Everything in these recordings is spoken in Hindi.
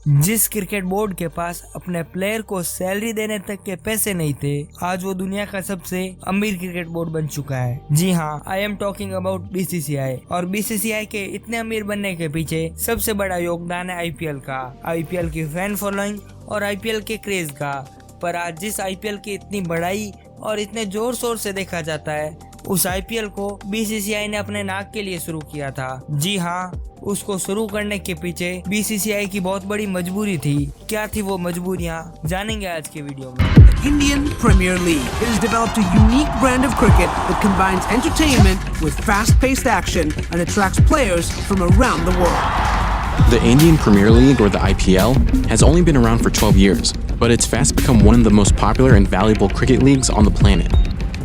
जिस क्रिकेट बोर्ड के पास अपने प्लेयर को सैलरी देने तक के पैसे नहीं थे, आज वो दुनिया का सबसे अमीर क्रिकेट बोर्ड बन चुका है। जी हाँ, I am talking about BCCI. और बीसीसीआई के इतने अमीर बनने के पीछे सबसे बड़ा योगदान है आईपीएल का, आईपीएल की फैन फॉलोइंग और आईपीएल के क्रेज का। पर आज जिस आईपीएल की इतनी बड़ाई और इतने जोर शोर से देखा जाता है, उस आईपीएल को बीसीसीआई ने अपने नाक के लिए शुरू किया था। जी हाँ, उसको शुरू करने के पीछे बीसीसीआई की बहुत बड़ी मजबूरी थी। क्या थी वो मजबूरियाँ, जानेंगे आज के वीडियो में। Indian Premier League has developed a unique brand of cricket that combines entertainment with fast-paced action and attracts players from around the world. The Indian Premier League, or the IPL, has only been around for 12 years, but it's fast become one of the most popular and valuable cricket leagues on the planet.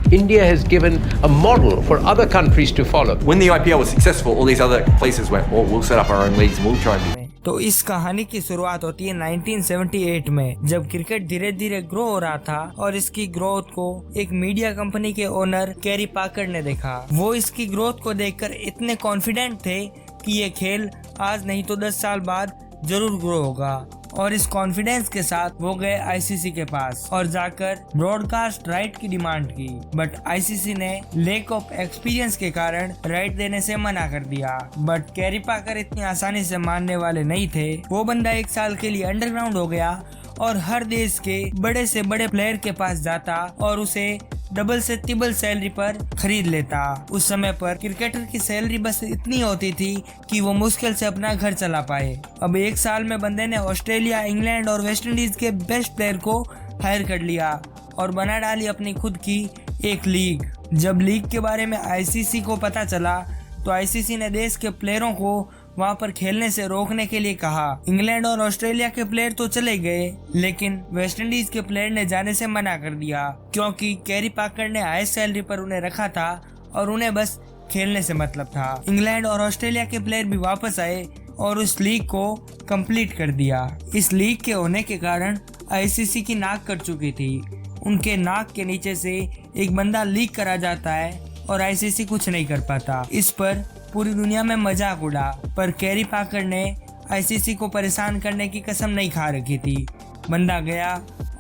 India has given a model for other countries to follow. When the IPL was successful, all these other places went, well, we'll set up our own leagues and we'll try and be. तो इस कहानी की शुरुआत होती है 1978 में, जब क्रिकेट धीरे धीरे ग्रो हो रहा था और इसकी ग्रोथ को एक मीडिया कंपनी के ओनर कैरी पाकर्ड ने देखा। वो इसकी ग्रोथ को देखकर इतने कॉन्फिडेंट थे कि ये खेल आज नहीं तो 10 साल बाद जरूर ग्रो होगा। और इस कॉन्फिडेंस के साथ वो गए आईसीसी के पास और जाकर ब्रॉडकास्ट राइट की डिमांड की। बट आईसीसी ने लैक ऑफ एक्सपीरियंस के कारण राइट देने से मना कर दिया। बट कैरी पाकर इतनी आसानी से मानने वाले नहीं थे। वो बंदा 1 साल के लिए अंडरग्राउंड हो गया और हर देश के बड़े से बड़े प्लेयर के पास जाता और उसे डबल से ट्रिपल सैलरी पर खरीद लेता। उस समय पर क्रिकेटर की सैलरी बस इतनी होती थी कि वो मुश्किल से अपना घर चला पाए। अब 1 साल में बंदे ने ऑस्ट्रेलिया, इंग्लैंड और वेस्ट इंडीज के बेस्ट प्लेयर को हायर कर लिया और बना डाली अपनी खुद की एक लीग। जब लीग के बारे में आईसीसी को पता चला तो आईसीसी ने देश के प्लेयरों को वहां पर खेलने से रोकने के लिए कहा। इंग्लैंड और ऑस्ट्रेलिया के प्लेयर तो चले गए, लेकिन वेस्ट इंडीज के प्लेयर ने जाने से मना कर दिया, क्योंकि कैरी पाकर ने हाई सैलरी पर उन्हें रखा था और उन्हें बस खेलने से मतलब था। इंग्लैंड और ऑस्ट्रेलिया के प्लेयर भी वापस आए और उस लीग को कंप्लीट कर दिया। इस लीग के होने के कारण आईसीसी की नाक कट चुकी थी। उनके नाक के नीचे से एक बंदा लीक करा जाता है और आईसीसी कुछ नहीं कर पाता। इस पर पूरी दुनिया में मजाक उड़ा, पर कैरी पाकर ने आईसीसी को परेशान करने की कसम नहीं खा रखी थी। बंदा गया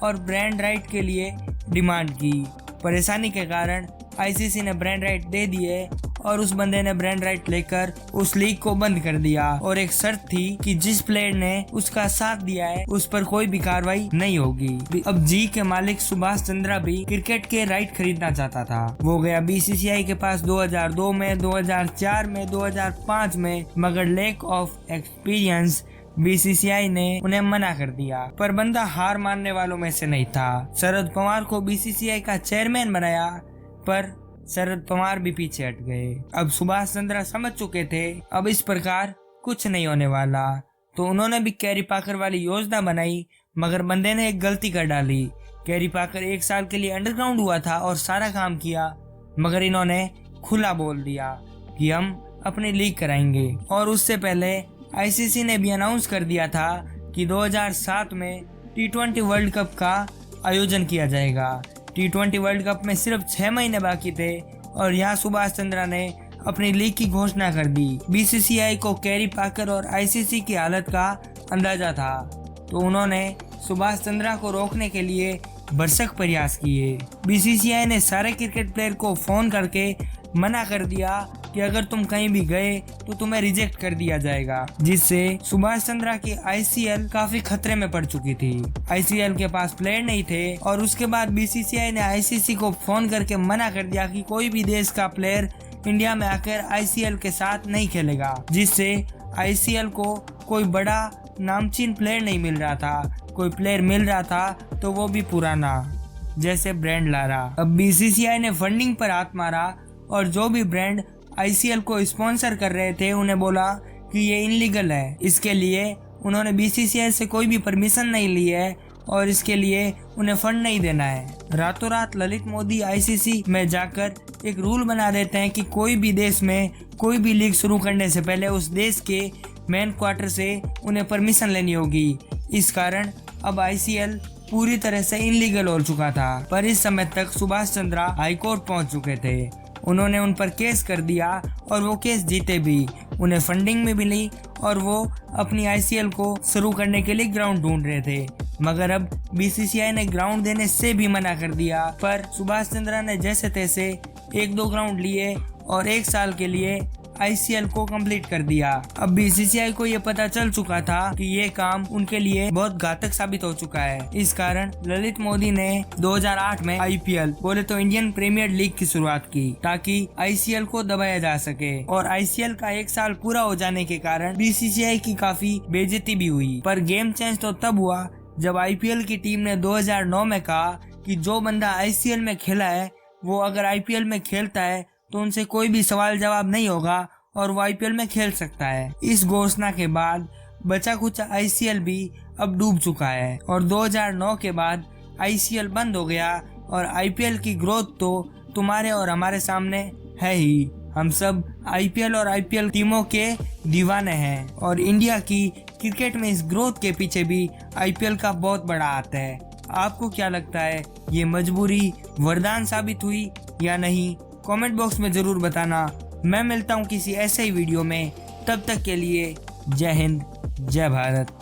और ब्रांड राइट के लिए डिमांड की। परेशानी के कारण आईसीसी ने ब्रांड राइट दे दिए और उस बंदे ने ब्रांड राइट लेकर उस लीग को बंद कर दिया। और एक शर्त थी कि जिस प्लेयर ने उसका साथ दिया है उस पर कोई भी कार्रवाई नहीं होगी। अब जी के मालिक सुभाष चंद्रा भी क्रिकेट के राइट खरीदना चाहता था। वो गया बीसीसीआई के पास 2002 में, 2004 में, 2005 में, मगर लैक ऑफ एक्सपीरियंस बीसीसीआई ने उन्हें मना कर दिया। पर बंदा हार मानने वालों में से नहीं था। शरद पवार को बीसीसीआई का चेयरमैन बनाया, पर शरद पवार भी पीछे हट गए। अब सुभाष चंद्रा समझ चुके थे अब इस प्रकार कुछ नहीं होने वाला, तो उन्होंने भी कैरी पाकर वाली योजना बनाई। मगर बंदे ने एक गलती कर डाली। कैरी पाकर 1 साल के लिए अंडरग्राउंड हुआ था और सारा काम किया, मगर इन्होंने खुला बोल दिया कि हम अपनी लीग कराएंगे। और उससे पहले आईसीसी ने भी अनाउंस कर दिया था कि 2007 में T20 वर्ल्ड कप का आयोजन किया जाएगा। T20 वर्ल्ड कप में सिर्फ 6 महीने बाकी थे और यहाँ सुभाष चंद्रा ने अपनी लीग की घोषणा कर दी। बीसीसीआई को कैरी पाकर और आईसीसी की हालत का अंदाजा था, तो उन्होंने सुभाष चंद्रा को रोकने के लिए भरसक प्रयास किए। बीसीसीआई ने सारे क्रिकेट प्लेयर को फोन करके मना कर दिया कि अगर तुम कहीं भी गए तो तुम्हें रिजेक्ट कर दिया जाएगा, जिससे सुभाष चंद्रा की आईसीएल काफी खतरे में पड़ चुकी थी। आईसीएल के पास प्लेयर नहीं थे और उसके बाद बीसीसीआई ने आईसीसी को फोन करके मना कर दिया कि कोई भी देश का प्लेयर इंडिया में आकर आईसीएल के साथ नहीं खेलेगा, जिससे आईसीएल को कोई बड़ा नामचीन प्लेयर नहीं मिल रहा था। कोई प्लेयर मिल रहा था तो वो भी पुराना, जैसे ब्रांड लारा। अब बीसीसीआई ने फंडिंग पर हाथ मारा और जो भी ब्रांड आईसीएल को स्पॉन्सर कर रहे थे उन्हें बोला कि ये इनलीगल है। इसके लिए उन्होंने बीसीसीआई से कोई भी परमिशन नहीं ली है और इसके लिए उन्हें फंड नहीं देना है। रातों रात ललित मोदी आईसीसी में जाकर एक रूल बना देते हैं कि कोई भी देश में कोई भी लीग शुरू करने से पहले उस देश के मेन क्वार्टर से उन्हें परमिशन लेनी होगी। इस कारण अब आईसीएल पूरी तरह से इनलीगल हो चुका था। पर इस समय तक सुभाष चंद्रा हाईकोर्ट पहुंच चुके थे। उन्होंने उन पर केस कर दिया और वो केस जीते भी। उन्हें फंडिंग भी मिली और वो अपनी ICL को शुरू करने के लिए ग्राउंड ढूंढ रहे थे, मगर अब BCCI ने ग्राउंड देने से भी मना कर दिया। पर सुभाष चंद्रा ने जैसे तैसे 1-2 ग्राउंड लिए और 1 साल के लिए ICL को कंप्लीट कर दिया। अब BCCI को ये पता चल चुका था कि ये काम उनके लिए बहुत घातक साबित हो चुका है। इस कारण ललित मोदी ने 2008 में IPL बोले तो इंडियन प्रीमियर लीग की शुरुआत की, ताकि ICL को दबाया जा सके। और ICL का 1 साल पूरा हो जाने के कारण BCCI की काफी बेइज्जती भी हुई। पर गेम चेंज तो तब हुआ जब IPL की टीम ने 2009 में कहा कि जो बंदा ICL में खेला है वो अगर IPL में खेलता है तो उनसे कोई भी सवाल जवाब नहीं होगा और वो IPL में खेल सकता है। इस घोषणा के बाद बचा कुचा ICL भी अब डूब चुका है और 2009 के बाद ICL बंद हो गया और IPL की ग्रोथ तो तुम्हारे और हमारे सामने है ही। हम सब IPL और IPL टीमों के दीवाने हैं और इंडिया की क्रिकेट में इस ग्रोथ के पीछे भी IPL का बहुत बड़ा हाथ है। आपको क्या लगता है, ये मजबूरी वरदान साबित हुई या नहीं? कमेंट बॉक्स में जरूर बताना। मैं मिलता हूँ किसी ऐसे ही वीडियो में, तब तक के लिए जय हिंद, जय भारत।